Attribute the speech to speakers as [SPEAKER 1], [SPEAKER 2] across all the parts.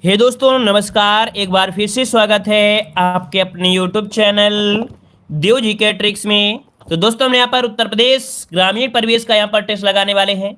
[SPEAKER 1] हे दोस्तों नमस्कार। एक बार फिर से स्वागत है आपके अपने यूट्यूब चैनल देव जी के ट्रिक्स में। तो दोस्तों हम यहाँ पर उत्तर प्रदेश ग्रामीण परिवेश का यहाँ पर टेस्ट लगाने वाले हैं,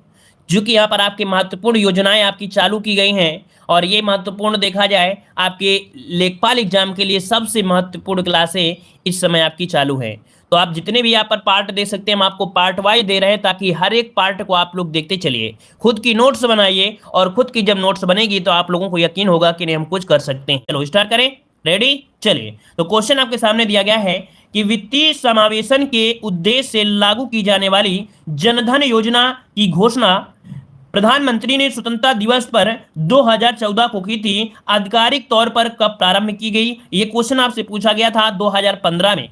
[SPEAKER 1] जो कि यहाँ पर आपकी महत्वपूर्ण योजनाएं आपकी चालू की गई हैं। और ये महत्वपूर्ण देखा जाए आपके लेखपाल एग्जाम के लिए सबसे महत्वपूर्ण क्लासें इस समय आपकी चालू है। तो आप जितने भी यहाँ पर पार्ट दे सकते हैं हम आपको पार्ट वाइज दे रहे हैं, ताकि हर एक पार्ट को आप लोग देखते चलिए, खुद की नोट्स बनाइए। और खुद की जब नोट्स बनेगी तो आप लोगों को यकीन होगा कि नहीं हम कुछ कर सकते हैं। चलो स्टार्ट करें। रेडी? चलिए, तो क्वेश्चन आपके सामने दिया गया है कि वित्तीय समावेशन के उद्देश्य से लागू की जाने वाली जनधन योजना की घोषणा प्रधानमंत्री ने स्वतंत्रता दिवस पर 2014 को की थी। आधिकारिक तौर पर कब प्रारंभ की गई? ये क्वेश्चन आपसे पूछा गया था 2015 में।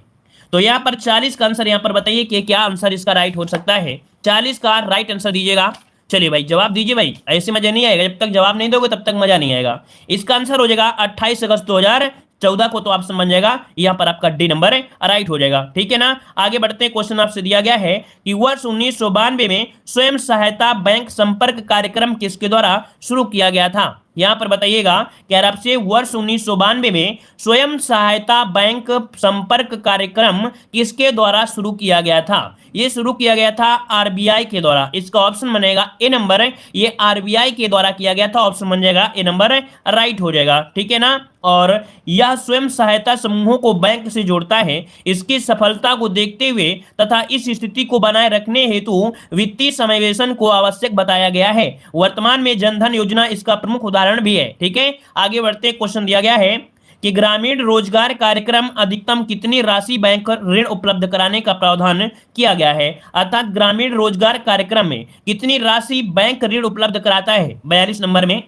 [SPEAKER 1] तो यहाँ पर 40 का आंसर यहाँ पर बताइए कि क्या आंसर इसका राइट हो सकता है। 40 का राइट आंसर दीजिएगा। चलिए भाई जवाब दीजिए भाई, ऐसे मजा नहीं आएगा, जब तक जवाब नहीं दोगे तब तक मजा नहीं आएगा। इसका आंसर हो जाएगा 28 अगस्त 2014 को। तो ऑप्शन बन जाएगा यहाँ पर आपका डी नंबर राइट हो जाएगा। ठीक है ना। आगे बढ़ते हैं। क्वेश्चन आपसे दिया गया है कि वर्ष 1992 में स्वयं सहायता बैंक संपर्क कार्यक्रम किसके द्वारा शुरू किया गया था? यहां पर बताइएगा कि यार आपसे वर्ष 1992 में स्वयं सहायता बैंक संपर्क कार्यक्रम किसके द्वारा शुरू किया गया था? ये शुरू किया गया था आरबीआई के द्वारा। इसका ऑप्शन बनेगा ए नंबर। ये आरबीआई के द्वारा किया गया था। ऑप्शन बन जाएगा ए नंबर राइट हो जाएगा। ठीक है ना। और यह स्वयं सहायता समूहों को बैंक से जोड़ता है। इसकी सफलता को देखते हुए तथा इस स्थिति को बनाए रखने हेतु वित्तीय समावेशन को आवश्यक बताया गया है। वर्तमान में जनधन योजना इसका प्रमुख उदाहरण भी है। ठीक है। आगे बढ़ते। क्वेश्चन दिया गया है कि ग्रामीण रोजगार कार्यक्रम अधिकतम कितनी राशि बैंक ऋण उपलब्ध कराने का प्रावधान किया गया है? अर्थात ग्रामीण रोजगार कार्यक्रम में कितनी राशि बैंक ऋण उपलब्ध कराता है? 42 नंबर में।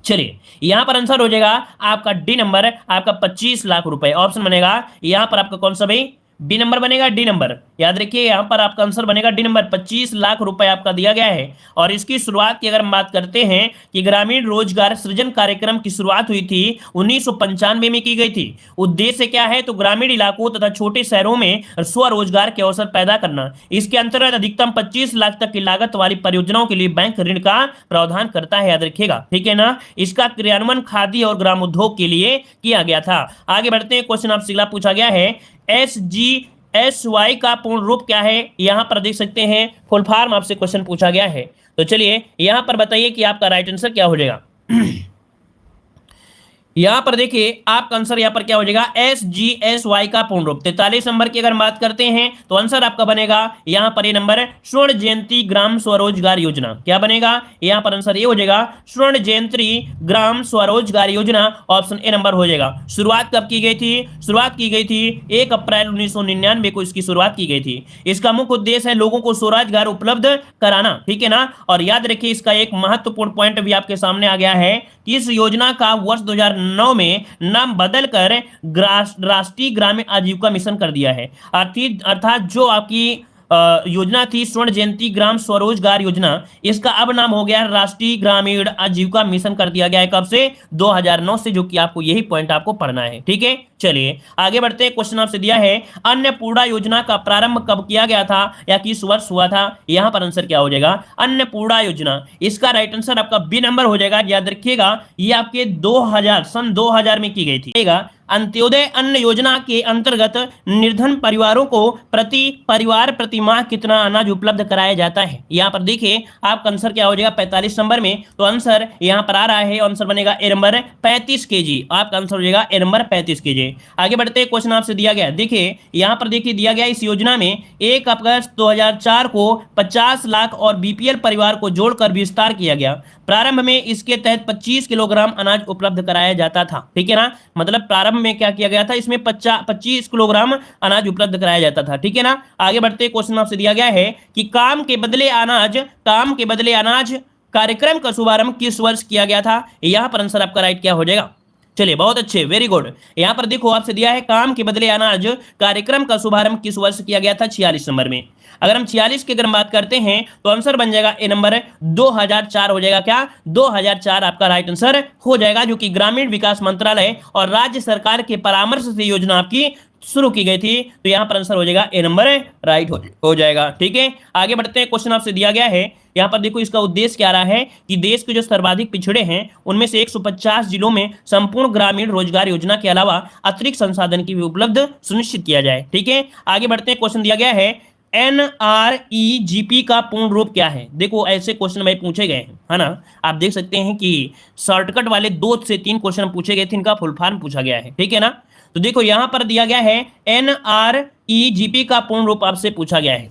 [SPEAKER 1] चलिए यहां पर आंसर हो जाएगा आपका डी नंबर, आपका 25 लाख रुपए। ऑप्शन बनेगा यहां पर आपका कौन सा भाई? डी नंबर बनेगा। डी नंबर याद रखिए, यहां पर आपका आंसर बनेगा डी नंबर। 25 लाख रुपए आपका दिया गया है। और इसकी शुरुआत की अगर हम बात करते हैं कि ग्रामीण रोजगार सृजन कार्यक्रम की शुरुआत हुई थी 1995 में की गई थी। उद्देश्य क्या है? तो ग्रामीण इलाकों तथा छोटे शहरों में स्वरोजगार के अवसर पैदा करना। इसके अंतर्गत अधिकतम 25 लाख तक की लागत वाली परियोजनाओं के लिए बैंक ऋण का प्रावधान करता है। याद रखिएगा। ठीक है ना। इसका क्रियान्वयन खादी और ग्रामोद्योग के लिए किया गया था। आगे बढ़ते हैं। क्वेश्चन आपसे अगला पूछा गया है SGSY का पूर्ण रूप क्या है? यहां पर देख सकते हैं फुल फॉर्म आपसे क्वेश्चन पूछा गया है। तो चलिए यहां पर बताइए कि आपका राइट आंसर क्या हो जाएगा। यहां पर देखिए आपका आंसर यहां पर क्या हो जाएगा? SGSY का पूर्ण रूप। 43 नंबर की अगर बात करते हैं तो आंसर आपका बनेगा यहां पर ये नंबर स्वर्ण जयंती ग्राम स्वरोजगार योजना। क्या बनेगा? यहां पर आंसर ये हो जाएगा स्वर्ण जयंती ग्राम स्वरोजगार योजना। ऑप्शन ए नंबर हो जाएगा। शुरुआत कब की गई थी? शुरुआत की गई थी 1 अप्रैल 1999 को इसकी शुरुआत की गई थी। इसका मुख्य उद्देश्य है लोगों को स्वरोजगार उपलब्ध कराना। ठीक है ना। और याद रखिए इसका एक महत्वपूर्ण पॉइंट भी आपके सामने आ गया है कि इस योजना का वर्ष 2009 में नाम बदलकर राष्ट्रीय ग्रामीण आजीविका मिशन कर दिया है। अर्थात जो आपकी योजना थी स्वर्ण जयंती ग्राम स्वरोजगार योजना, इसका अब नाम हो गया राष्ट्रीय ग्रामीण आजीविका मिशन कर दिया गया है। कब से? 2009 से। जो कि आपको यही पॉइंट आपको पढ़ना है। ठीक है। चलिए आगे बढ़ते हैं। क्वेश्चन आपसे दिया है अन्नपूर्णा योजना का प्रारंभ कब किया गया था या किस वर्ष हुआ था? यहां पर आंसर क्या हो जाएगा? अन्नपूर्णा योजना। इसका राइट आंसर आपका बी नंबर हो जाएगा। याद रखिएगा ये आपके 2000 सन 2000 में की गई थी। अंत्योदय अन्न योजना के अंतर्गत निर्धन परिवारों को प्रति परिवार प्रति माह कितना अनाज उपलब्ध कराया जाता है? यहां पर देखिए आपका आंसर क्या हो जाएगा 45 नंबर में। तो आंसर यहां पर आ रहा है, आंसर बनेगा ए नंबर 35 केजी। आपका आंसर हो जाएगा ए नंबर 35 केजी। आगे बढ़ते हैं। क्वेश्चन आपसे दिया गया, देखिए यहां पर देखिए दिया गया इस योजना में 1 अगस्त 2004 को 50 लाख और बीपीएल परिवार को जोड़कर विस्तार किया गया। प्रारंभ में इसके तहत 25 किलोग्राम अनाज उपलब्ध कराया जाता था। ठीक है ना। मतलब प्रारंभ में क्या किया गया था? इसमें 25 किलोग्राम अनाज उपलब्ध कराया जाता था। ठीक है ना। आगे बढ़ते क्वेश्चन आपसे दिया गया है कि काम के बदले अनाज कार्यक्रम का शुभारंभ किस वर्ष किया गया था? यहां पर आंसर आपका राइट क्या हो जाएगा? चलिए बहुत अच्छे, वेरी गुड। यहां पर देखो आपसे दिया है काम के बदले अनाज कार्यक्रम का शुभारंभ किस वर्ष किया गया था? 46 नंबर में। अगर हम 46 की अगर बात करते हैं तो आंसर बन जाएगा ए नंबर 2004 हो जाएगा। क्या? 2004 आपका राइट आंसर हो जाएगा, जो कि ग्रामीण विकास मंत्रालय और राज्य सरकार के परामर्श से योजना आपकी शुरू की गई थी। तो यहाँ पर आंसर हो जाएगा ए नंबर राइट हो जाएगा। ठीक है, आगे बढ़ते हैं। क्वेश्चन आपसे दिया गया है, यहाँ पर देखो इसका उद्देश्य क्या रहा है कि देश के जो सर्वाधिक पिछड़े हैं उनमें से 150 जिलों में संपूर्ण ग्रामीण रोजगार योजना के अलावा अतिरिक्त संसाधन की भी उपलब्ध सुनिश्चित किया जाए। ठीक है, आगे बढ़ते हैं। क्वेश्चन दिया गया है NREGP का पूर्ण रूप क्या है। देखो ऐसे क्वेश्चन भाई पूछे गए हैं, है ना। आप देख सकते हैं कि शॉर्टकट वाले 2 से 3 क्वेश्चन पूछे गए थे, इनका फुल फॉर्म पूछा गया है। ठीक है ना, तो देखो यहां पर दिया गया है NREGP का पूर्ण रूप आपसे पूछा गया है।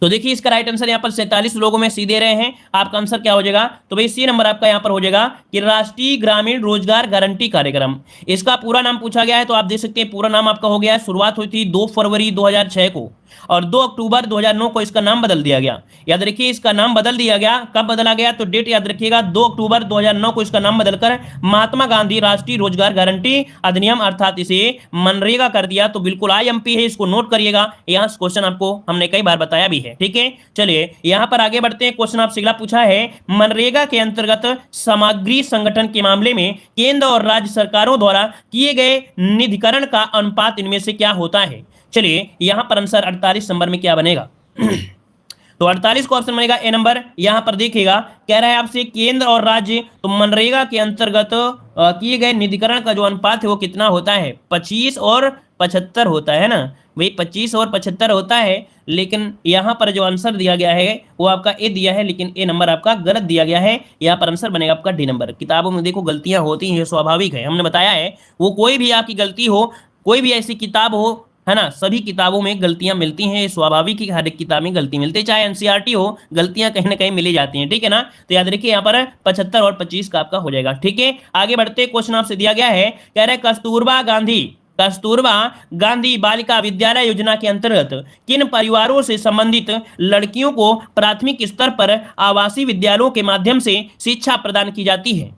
[SPEAKER 1] तो देखिए इसका राइट आंसर यहाँ पर 47 लोगों में सी दे रहे हैं। आपका आंसर क्या हो जाएगा, तो भाई सी नंबर आपका यहाँ पर हो जाएगा कि राष्ट्रीय ग्रामीण रोजगार गारंटी कार्यक्रम। इसका पूरा नाम पूछा गया है, तो आप देख सकते हैं पूरा नाम आपका हो गया है। शुरुआत हुई थी 2 फरवरी 2006 को और 2 अक्टूबर 2009 को इसका नाम बदल दिया गया। याद रखिए इसका नाम बदल दिया गया, कब बदला गया, तो डेट याद रखिएगा 2 अक्टूबर 2009 को इसका नाम बदलकर महात्मा गांधी राष्ट्रीय रोजगार गारंटी अधिनियम अर्थात इसे मनरेगा कर दिया। तो बिल्कुल IMP है, इसको नोट करिएगा। यहाँ क्वेश्चन आपको हमने कई बार बताया भी है। ठीक है, चलिए यहाँ पर आगे बढ़ते हैं। क्वेश्चन आपसे अगला पूछा है, मनरेगा के अंतर्गत सामग्री संगठन के मामले में केंद्र और राज्य सरकारों द्वारा किए गए निधिकरण का अनुपात इनमें से क्या होता है। चलिए यहां पर आंसर 48 नंबर में क्या बनेगा तो 48 को ऑप्शन बनेगा ए नंबर। यहां पर देखिएगा कह रहा है आपसे केंद्र और राज्य, तो मनरेगा के अंतर्गत किए गए निधिकरण का जो अनुपात है वो कितना होता है, 25 और 75 होता है ना भाई, 25 और 75 होता है। लेकिन यहां पर जो आंसर दिया गया है वो आपका ए दिया है, लेकिन ए नंबर आपका गलत दिया गया है। यहां पर आंसर बनेगा आपका डी नंबर। किताबों में देखो गलतियां होती हैं, स्वाभाविक है, हमने बताया है। वो कोई भी आपकी गलती हो, कोई भी ऐसी किताब हो, है ना, सभी किताबों में गलतियां मिलती हैं, स्वाभाविक है कि हर एक किताब में गलती मिलती है, चाहे NCERT हो, गलतियां कहीं ना कहीं मिली जाती हैं। ठीक है ना, तो याद रखिए यहाँ पर 75 और 25 का आपका हो जाएगा। ठीक है, आगे बढ़ते क्वेश्चन आपसे दिया गया है, कह रहे कस्तूरबा गांधी बालिका विद्यालय योजना के अंतर्गत किन परिवारों से संबंधित लड़कियों को प्राथमिक स्तर पर आवासीय विद्यालयों के माध्यम से शिक्षा प्रदान की जाती है।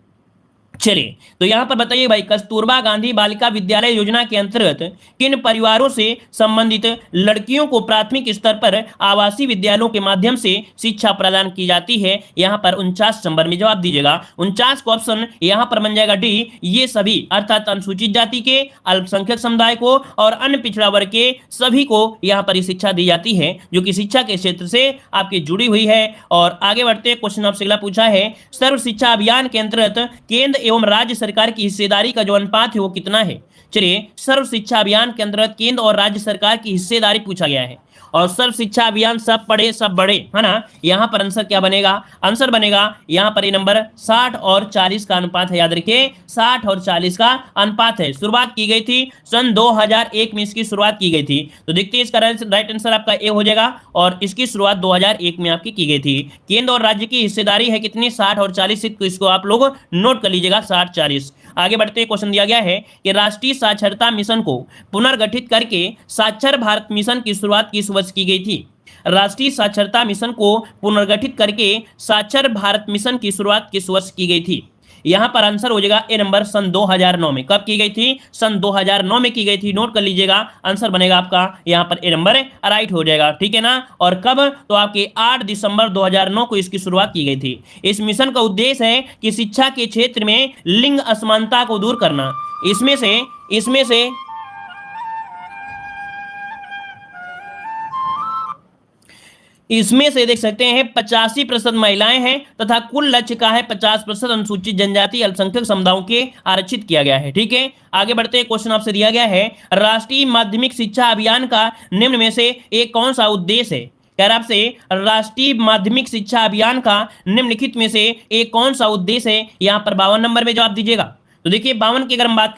[SPEAKER 1] चलिए तो यहां पर बताइए भाई, कस्तूरबा गांधी बालिका विद्यालय योजना के अंतर्गत किन परिवारों से संबंधित लड़कियों को प्राथमिक स्तर पर आवासीय विद्यालयों के माध्यम से शिक्षा प्रदान की जाती है। यहां पर 49 नंबर में जवाब दीजिएगा। 49 का ऑप्शन यहां पर बन जाएगा डी, ये सभी अर्थात अनुसूचित जाति के, अल्पसंख्यक समुदाय को और अन्य पिछड़ा वर्ग के सभी को यहां पर शिक्षा दी जाती है, जो कि शिक्षा के क्षेत्र से आपकी जुड़ी हुई है। और आगे बढ़ते क्वेश्चन आपसे अगला पूछा है, सर्व शिक्षा अभियान के अंतर्गत केंद्र एवं राज्य सरकार की हिस्सेदारी का जो अनुपात है वो कितना है। चलिए सर्व शिक्षा अभियान के अंतर्गत केंद्र और राज्य सरकार की हिस्सेदारी पूछा गया है, और सर्व शिक्षा अभियान सब पढ़े सब बड़े, है ना। यहां पर आंसर क्या बनेगा, आंसर बनेगा यहां पर ये नंबर 60 और 40 का अनुपात है। याद रखिए 60 और 40 का अनुपात है। शुरुआत की गई थी सन 2001 में, इसकी शुरुआत की गई थी। तो देखते हैं इसका राइट आंसर आपका ए हो जाएगा, और इसकी शुरुआत 2001 में आपकी की गई थी। केंद्र और राज्य की हिस्सेदारी है कितनी, 60 और 40, इसको आप लोग नोट कर लीजिएगा 60-40। आगे बढ़ते हैं, क्वेश्चन दिया गया है कि राष्ट्रीय साक्षरता मिशन को पुनर्गठित करके साक्षर भारत मिशन की शुरुआत किस वर्ष की गई थी। राष्ट्रीय साक्षरता मिशन को पुनर्गठित करके साक्षर भारत मिशन की शुरुआत किस वर्ष की गई थी। यहां पर आंसर हो जाएगा ए नंबर, सन 2009 में। कब की गई थी, सन 2009 में की गई थी। नोट कर लीजिएगा, आंसर बनेगा आपका यहां पर ए नंबर राइट हो जाएगा। ठीक है ना, और कब, तो आपके 8 दिसंबर 2009 को इसकी शुरुआत की गई थी। इस मिशन का उद्देश्य है कि शिक्षा के क्षेत्र में लिंग असमानता को दूर करना। इसमें से देख सकते हैं 85% महिलाएं हैं, तथा कुल लक्ष्य का है 50% अनुसूचित जनजाति अल्पसंख्यक समुदायों के आरक्षित किया गया है। ठीक है, आगे बढ़ते हैं। क्वेश्चन आपसे दिया गया है, राष्ट्रीय माध्यमिक शिक्षा अभियान का निम्न में से एक कौन सा उद्देश्य है। कह रहा आपसे राष्ट्रीय माध्यमिक शिक्षा अभियान का निम्नलिखित में से एक कौन सा उद्देश्य है। यहां पर 52 नंबर में जवाब दीजिएगा। तो देखिए 52 की अगर हम बात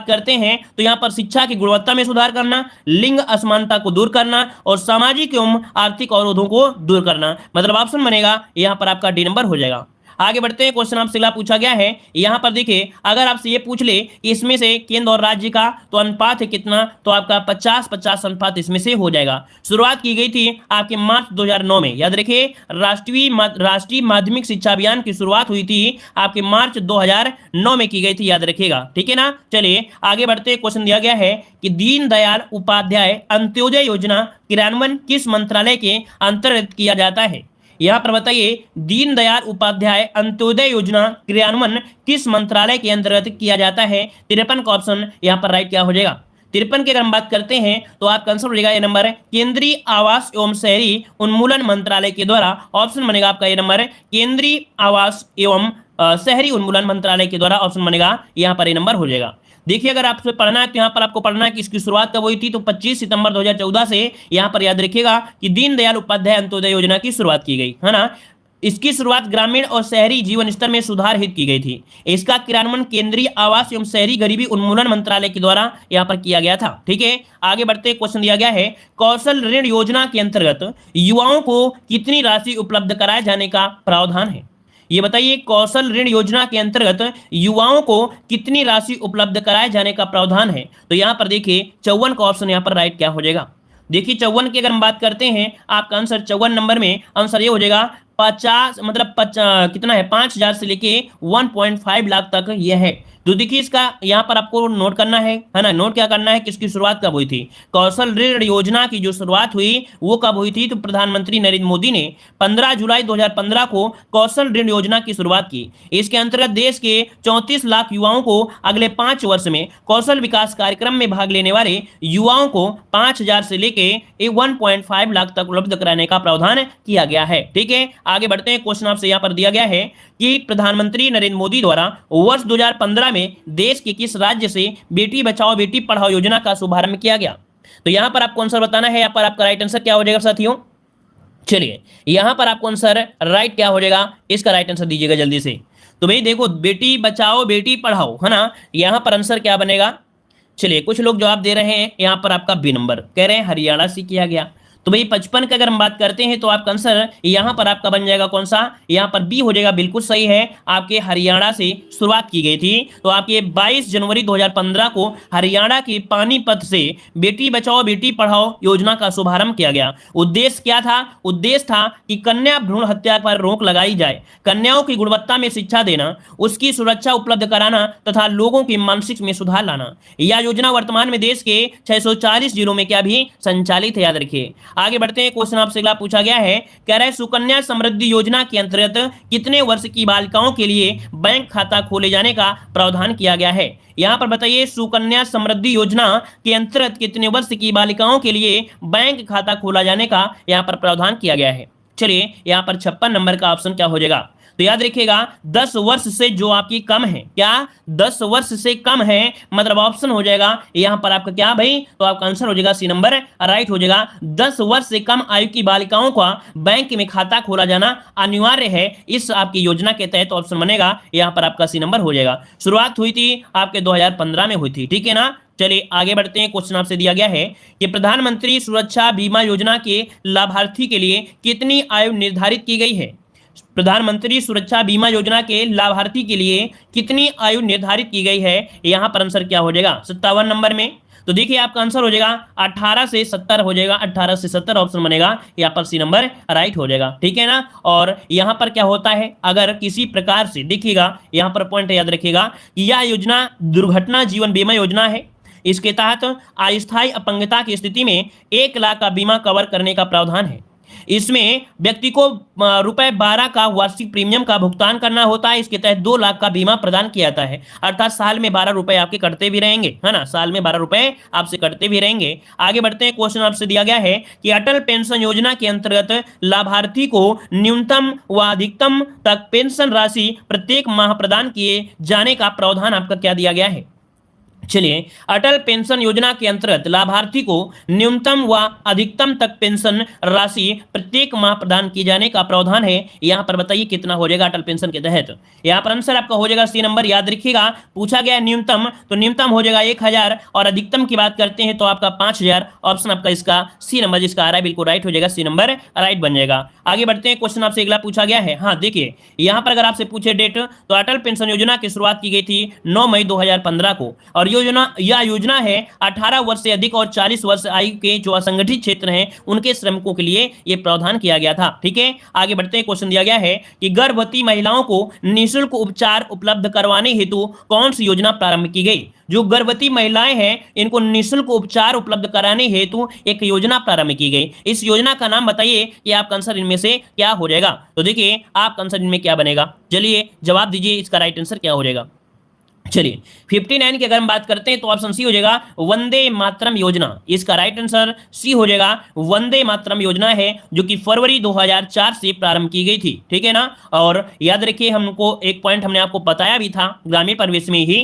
[SPEAKER 1] करते हैं तो यहाँ पर शिक्षा की गुणवत्ता में सुधार करना, लिंग असमानता को दूर करना और सामाजिक एवं आर्थिक अवरोधों को दूर करना। मतलब ऑप्शन बनेगा यहाँ पर आपका डी नंबर हो जाएगा। आगे बढ़ते हैं, क्वेश्चन आपसे अगला पूछा गया है। यहाँ पर देखिए अगर आपसे ये पूछ ले इसमें से केंद्र और राज्य का तो अनुपात है कितना, तो आपका 50-50 अनुपात इसमें से हो जाएगा। शुरुआत की गई थी आपके मार्च 2009 में। याद रखिए राष्ट्रीय माध्यमिक शिक्षा अभियान की शुरुआत हुई थी आपके मार्च 2009 में की गई थी, याद रखिएगा। ठीक है ना, चलिए आगे बढ़ते। क्वेश्चन दिया गया है कि दीनदयाल उपाध्याय अंत्योदय योजना क्रियान्वयन किस मंत्रालय के अंतर्गत किया जाता है। यहाँ पर बताइए दीनदयाल उपाध्याय अंत्योदय योजना क्रियान्वयन किस मंत्रालय के अंतर्गत किया जाता है? 53 का ऑप्शन यहाँ पर राइट क्या हो जाएगा? 53 की अगर हम बात करते हैं तो आपका आंसर हो जाएगा ये नंबर केंद्रीय आवास एवं शहरी उन्मूलन मंत्रालय के द्वारा। ऑप्शन बनेगा आपका ये नंबर केंद्रीय आवास एवं शहरी उन्मूलन मंत्रालय के द्वारा। ऑप्शन बनेगा यहाँ पर ये नंबर हो जाएगा। देखिए अगर आपसे पढ़ना है तो यहाँ पर आपको पढ़ना है कि इसकी शुरुआत कब हुई थी, तो 25 सितंबर 2014 से यहाँ पर याद रखिएगा कि दीनदयाल उपाध्याय अंत्योदय योजना की शुरुआत की गई है ना। इसकी शुरुआत ग्रामीण और शहरी जीवन स्तर में सुधार हित की गई थी। इसका क्रियान्वयन केंद्रीय आवास एवं शहरी गरीबी उन्मूलन मंत्रालय के द्वारा यहाँ पर किया गया था। ठीक है, आगे बढ़ते क्वेश्चन दिया गया है कौशल ऋण योजना के अंतर्गत युवाओं को कितनी राशि उपलब्ध कराए जाने का प्रावधान है? ये बताइए कौशल ऋण योजना के अंतर्गत युवाओं को कितनी राशि उपलब्ध कराए जाने का प्रावधान है? तो यहाँ पर देखिए 54 का ऑप्शन यहाँ पर राइट क्या हो जाएगा? देखिए 54 की अगर हम बात करते हैं आपका आंसर 54 नंबर में आंसर ये हो जाएगा 50 मतलब कितना है 5000 से लेके 1.5 लाख तक यह है। तो देखिए इसका यहाँ पर आपको नोट करना है ना। नोट क्या करना है कि इसकी शुरुआत कब हुई थी? कौशल ऋण योजना की जो शुरुआत हुई वो कब हुई थी? तो प्रधानमंत्री नरेंद्र मोदी ने 15 जुलाई 2015 को कौशल ऋण योजना की शुरुआत की। इसके अंतर्गत देश के 34 लाख युवाओं को अगले 5 वर्ष में कौशल विकास कार्यक्रम में भाग लेने वाले युवाओं को 5000 से लेके 1.5 लाख तक उपलब्ध कराने का प्रावधान किया गया है। ठीक है, आगे बढ़ते हैं। क्वेश्चन आपसे यहाँ पर दिया गया है कि प्रधानमंत्री नरेंद्र मोदी द्वारा वर्ष 2015 में देश के किस राज्य से बेटी बचाओ बेटी पढ़ाओ योजना का शुभारंभ किया गया? तो यहां पर आपको आंसर बताना है। यहां पर आपका राइट आंसर क्या हो जाएगा साथियों? चलिए यहां पर आपको आंसर राइट क्या हो जाएगा, इसका राइट आंसर दीजिएगा जल्दी से। तो भाई देखो बेटी बचाओ बेटी पढ़ाओ है ना, यहां पर आंसर क्या बनेगा? चलिए कुछ लोग जवाब दे रहे हैं यहां पर आपका बी नंबर कह रहे हैं हरियाणा से किया गया। तो भाई 55 की अगर हम बात करते हैं तो आपका आंसर यहां पर आपका बन जाएगा कौन सा? यहां पर बी हो जाएगा। बिल्कुल सही है, आपके हरियाणा से शुरुआत की गई थी। तो आपके 22 जनवरी 2015 को हरियाणा के पानीपत से बेटी बचाओ बेटी पढ़ाओ योजना का शुभारंभ किया गया। उद्देश्य क्या था? उद्देश्य था कि कन्या भ्रूण हत्या पर रोक लगाई जाए, कन्याओं की गुणवत्ता में शिक्षा देना, उसकी सुरक्षा उपलब्ध कराना तथा लोगों की मानसिक में सुधार लाना। यह योजना वर्तमान में देश के 640 जिलों में क्या भी संचालित है, याद रखिए। आगे बढ़ते हैं। क्वेश्चन आपसे अगला पूछा गया है, कह रहा है सुकन्या समृद्धि योजना के अंतर्गत कितने वर्ष की बालिकाओं के लिए बैंक खाता खोले जाने का प्रावधान किया गया है? यहां पर बताइए सुकन्या समृद्धि योजना के अंतर्गत कितने वर्ष की बालिकाओं के लिए बैंक खाता खोला जाने का यहां पर प्रावधान किया गया है? चलिए यहां पर 56 नंबर का ऑप्शन क्या हो जाएगा? तो याद रखिएगा 10 वर्ष से जो आपकी कम है, क्या 10 वर्ष से कम है, मतलब ऑप्शन हो जाएगा यहां पर आपका क्या भाई? तो आपका आंसर हो जाएगा सी नंबर राइट हो जाएगा। 10 वर्ष से कम आयु की बालिकाओं का बैंक में खाता खोला जाना अनिवार्य है इस आपकी योजना के तहत। ऑप्शन बनेगा यहां पर आपका सी नंबर हो जाएगा। शुरुआत हुई थी आपके 2015 में हुई थी। ठीक है ना, चलिए आगे बढ़ते हैं। क्वेश्चन आपसे दिया गया है कि प्रधानमंत्री सुरक्षा बीमा योजना के लाभार्थी के लिए कितनी आयु निर्धारित की गई है? प्रधानमंत्री सुरक्षा बीमा योजना के लाभार्थी के लिए कितनी आयु निर्धारित की गई है? यहां पर आंसर क्या हो जाएगा 57 नंबर में? तो देखिए आपका आंसर हो जाएगा 18 से 70 हो जाएगा। 18 से 70 ऑप्शन बनेगा, यहाँ पर सी नंबर राइट हो जाएगा। ठीक है ना, और यहाँ पर क्या होता है अगर किसी प्रकार से देखिएगा यहाँ पर पॉइंट याद रखिएगा कि यह योजना दुर्घटना जीवन बीमा योजना है। इसके तहत अस्थायी अपंगता की स्थिति में 1 लाख का बीमा कवर करने का प्रावधान है। इसमें व्यक्ति को ₹12 का वार्षिक प्रीमियम का भुगतान करना होता है। इसके तहत 2 लाख का बीमा प्रदान किया जाता है, अर्थात साल में 12 रुपए आपके कटते भी रहेंगे, है ना, साल में 12 रुपए आपसे कटते भी रहेंगे। आगे बढ़ते हैं। क्वेश्चन आपसे दिया गया है कि अटल पेंशन योजना के अंतर्गत लाभार्थी को न्यूनतम व अधिकतम तक पेंशन राशि प्रत्येक माह प्रदान किए जाने का प्रावधान आपका क्या दिया गया है? चलिए अटल पेंशन योजना के अंतर्गत लाभार्थी को न्यूनतम व अधिकतम तक पेंशन राशि प्रत्येक माह प्रदान किए जाने का प्रावधान है। यहां पर बताइए कितना हो जाएगा अटल पेंशन के तहत? यहां पर आंसर आपका हो जाएगा सी नंबर। याद रखिएगा पूछा गया न्यूनतम, तो न्यूनतम हो जाएगा 1000 और अधिकतम की बात करते हैं तो आपका 5000। ऑप्शन आपका इसका सी नंबर जिसका आ रहा है बिल्कुल राइट हो जाएगा, सी नंबर राइट बन जाएगा। आगे बढ़ते हैं। क्वेश्चन आपसे अगला पूछा गया है, हाँ देखिए यहां पर अगर आपसे पूछे डेट तो अटल पेंशन योजना की शुरुआत की गई थी 9 मई 2015 को और यह योजना है 18 वर्ष से अधिक और 40 वर्ष आयु के जो असंगठित क्षेत्र हैं उनके श्रमिकों के लिए यह प्रावधान किया गया था। ठीक है, आगे बढ़ते हैं। क्वेश्चन दिया गया है कि गर्भवती महिलाओं को निःशुल्क उपचार उपलब्ध करवाने हेतु कौन सी योजना प्रारंभ की गई। जो गर्भवती महिलाएं हैं इनको निःशुल्क उपचार उपलब्ध कराने हेतु एक योजना प्रारंभ की गई। इस योजना का नाम बताइए कि आपका आंसर इनमें से क्या हो जाएगा। तो देखिए आपका आंसर इनमें क्या बनेगा, चलिए जवाब दीजिए, इसका राइट आंसर क्या हो जाएगा। चलिए 59 की अगर हम बात करते हैं तो ऑप्शन सी हो जाएगा वंदे मातरम योजना। इसका राइट आंसर सी हो जाएगा, वंदे मातरम योजना है जो कि फरवरी 2004 से प्रारंभ की गई थी। ठीक है ना, और याद रखिए हमको एक पॉइंट हमने आपको बताया भी था ग्रामीण परिवेश में ही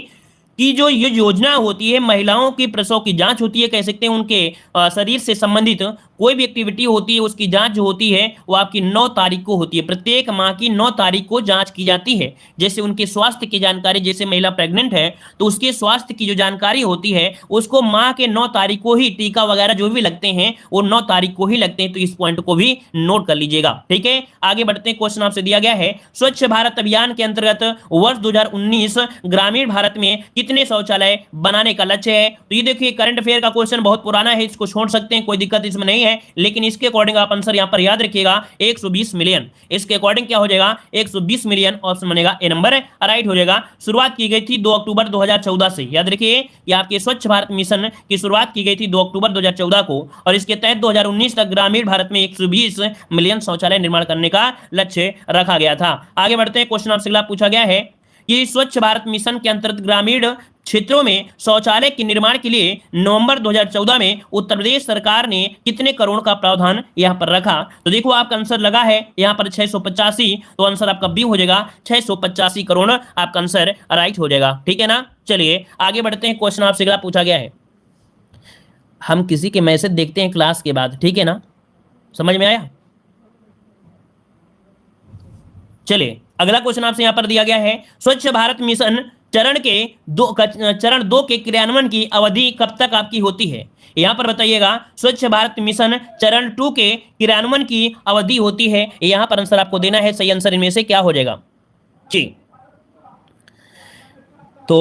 [SPEAKER 1] कि जो ये योजना होती है महिलाओं की प्रसव की जांच होती है, कह सकते हैं उनके शरीर से संबंधित कोई भी एक्टिविटी होती है उसकी जांच जो होती है वो आपकी 9 तारीख को होती है। प्रत्येक माह की 9 तारीख को जांच की जाती है। जैसे उनके स्वास्थ्य की जानकारी, जैसे महिला प्रेग्नेंट है तो उसके स्वास्थ्य की जो जानकारी होती है उसको माह के 9 तारीख को ही, टीका वगैरह जो भी लगते हैं वो 9 तारीख को ही लगते हैं। तो इस पॉइंट को भी नोट कर लीजिएगा। ठीक है, आगे बढ़ते हैं। क्वेश्चन आपसे दिया गया है स्वच्छ भारत अभियान के अंतर्गत वर्ष 2019 ग्रामीण भारत में कितने शौचालय बनाने का लक्ष्य है। तो ये देखिए करंट अफेयर का क्वेश्चन बहुत पुराना है, इसको छोड़ सकते हैं, कोई दिक्कत इसमें नहीं है, लेकिन इसके अकॉर्डिंग आप आंसर यहां पर याद रखिएगा 120 मिलियन। इसके अकॉर्डिंग क्या हो जाएगा 120 मिलियन, ऑप्शन बनेगा ए नंबर राइट हो जाएगा। शुरुआत की गई थी 2 अक्टूबर 2014 से। याद रखिए ये आपके स्वच्छ भारत मिशन की शुरुआत की गई थी 2 अक्टूबर 2014 को, और इसके तहत 2019 तक ग्रामीण भारत में 120 मिलियन शौचालय निर्माण करने का लक्ष्य रखा गया था। आगे बढ़ते हैं। क्वेश्चन आपसे अगला पूछा गया है कि स्वच्छ भारत मिशन के अंतर्गत ग्रामीण क्षेत्रों में शौचालय के निर्माण के लिए नवंबर 2014 में उत्तर प्रदेश सरकार ने कितने करोड़ का प्रावधान यहां पर रखा। तो देखो आपका आंसर लगा है यहां पर 685, तो आंसर आपका बी हो जाएगा 685 करोड़, आपका आंसर राइट हो जाएगा। ठीक है ना, चलिए आगे बढ़ते हैं। क्वेश्चन आपसे अगला पूछा गया है, हम किसी के मैसेज देखते हैं क्लास के बाद, ठीक है ना, समझ में आया। चलिए अगला क्वेश्चन आपसे यहां पर दिया गया है स्वच्छ भारत मिशन चरण 2 के क्रियान्वयन की अवधि कब तक आपकी होती है। यहां पर बताइएगा स्वच्छ भारत मिशन चरण 2 के क्रियान्वयन की अवधि होती है, यहां पर आंसर आपको देना है। सही आंसर इनमें से क्या हो जाएगा जी। तो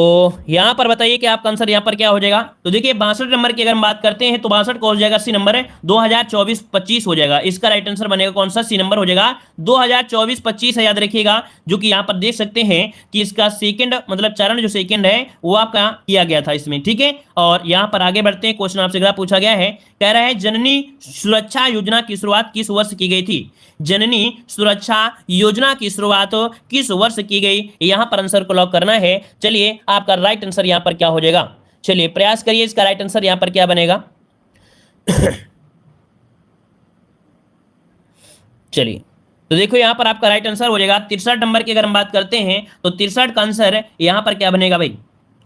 [SPEAKER 1] यहां पर बताइए कि आपका आंसर यहां पर क्या हो जाएगा। तो देखिए 62 नंबर की अगर हम बात करते हैं तो 62 का हो जाएगा सी नंबर है 2024-25 हो जाएगा। इसका राइट आंसर बनेगा कौन सा, सी नंबर हो जाएगा 2024-25 है, याद रखिएगा। जो कि यहां पर देख सकते हैं कि इसका सेकंड मतलब चरण जो सेकंड है वो आपका किया गया था इसमें। ठीक है, और यहां पर आगे बढ़ते हैं। क्वेश्चन आपसे अगला पूछा गया है, कह रहा है जननी सुरक्षा योजना की शुरुआत किस वर्ष की गई थी। जननी सुरक्षा योजना की शुरुआत किस वर्ष की गई, यहां पर आंसर को लॉक करना है। चलिए आपका राइट आंसर यहां पर क्या हो जाएगा, चलिए प्रयास करिए, इसका राइट आंसर यहां पर क्या बनेगा। चलिए तो देखो यहां पर आपका राइट आंसर हो जाएगा 63 नंबर की अगर हम बात करते हैं तो 63 का आंसर यहां पर क्या बनेगा भाई।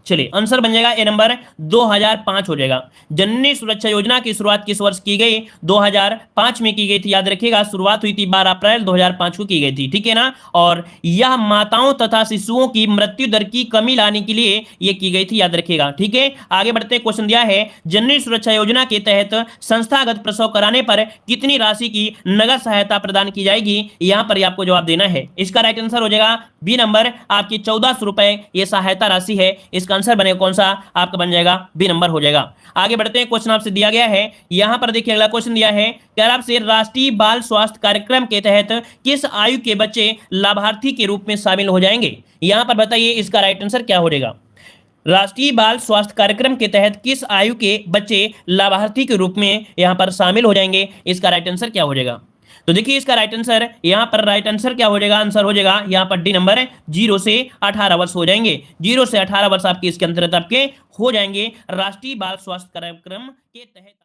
[SPEAKER 1] चलिए आंसर बन जाएगा ए नंबर 2005 हो जाएगा। जननी सुरक्षा योजना की शुरुआत किस वर्ष की गई, 2005 में की गई थी। याद रखिएगा शुरुआत हुई थी 12 अप्रैल 2005 को की गई थी। ठीक है ना, और यह माताओं तथा शिशुओं की मृत्यु दर की कमी लाने के लिए यह की गई थी, याद रखिएगा। ठीक है, आगे बढ़ते हैं। क्वेश्चन दिया है जननी सुरक्षा योजना के तहत संस्थागत प्रसव कराने पर कितनी राशि की नगद सहायता प्रदान की जाएगी, यहां पर आपको जवाब देना है। इसका राइट आंसर हो जाएगा बी नंबर, आपकी 1400 रुपए ये सहायता राशि है। इसका आंसर बनेगा कौन सा, आपका बन जाएगा बी नंबर हो जाएगा। आगे बढ़ते हैं। क्वेश्चन आपसे दिया गया है, यहां पर देखिए अगला क्वेश्चन दिया है, कह रहा आपसे राष्ट्रीय बाल स्वास्थ्य कार्यक्रम के तहत किस आयु के बच्चे लाभार्थी के रूप में शामिल हो जाएंगे। यहां पर बताइए इसका राइट आंसर क्या हो जाएगा। राष्ट्रीय बाल स्वास्थ्य कार्यक्रम के तहत किस आयु के बच्चे लाभार्थी के रूप में यहां पर शामिल हो जाएंगे, इसका राइट आंसर क्या हो जाएगा। तो देखिए इसका राइट आंसर यहां पर राइट आंसर क्या हो जाएगा, आंसर हो जाएगा यहां पर डी नंबर 0 से 18 वर्ष हो जाएंगे। 0 से 18 वर्ष आपके इसके अंतर्गत आपके हो जाएंगे राष्ट्रीय बाल स्वास्थ्य कार्यक्रम के तहत।